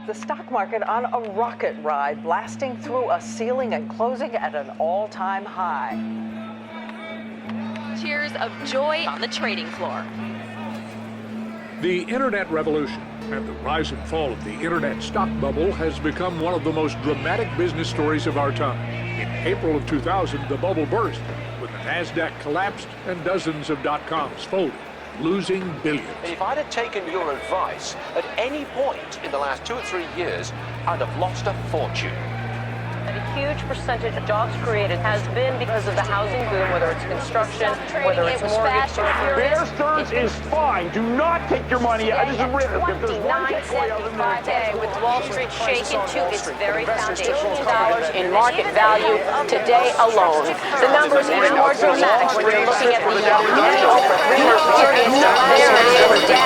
The stock market on a rocket ride, blasting through a ceiling and closing at an all-time high. Cheers of joy on the trading floor. The internet revolution and the rise and fall of the internet stock bubble has become one of the most dramatic business stories of our time. In April of 2000, the bubble burst when the NASDAQ collapsed and dozens of dot-coms folded, losing billions. If I'd have taken your advice at any point in the last 2 or 3 years, I'd have lost a fortune. A huge percentage of jobs created has been because of the housing boom, whether it's construction, whether it's mortgage. Bear Stearns is fine. Do not take your money out. This is written. If there's one takeaway other than that, today, with Wall Street shaken to its very foundation, dollars in market value today alone. The number is even more dramatic when you're looking at the over 3 year period. There is down.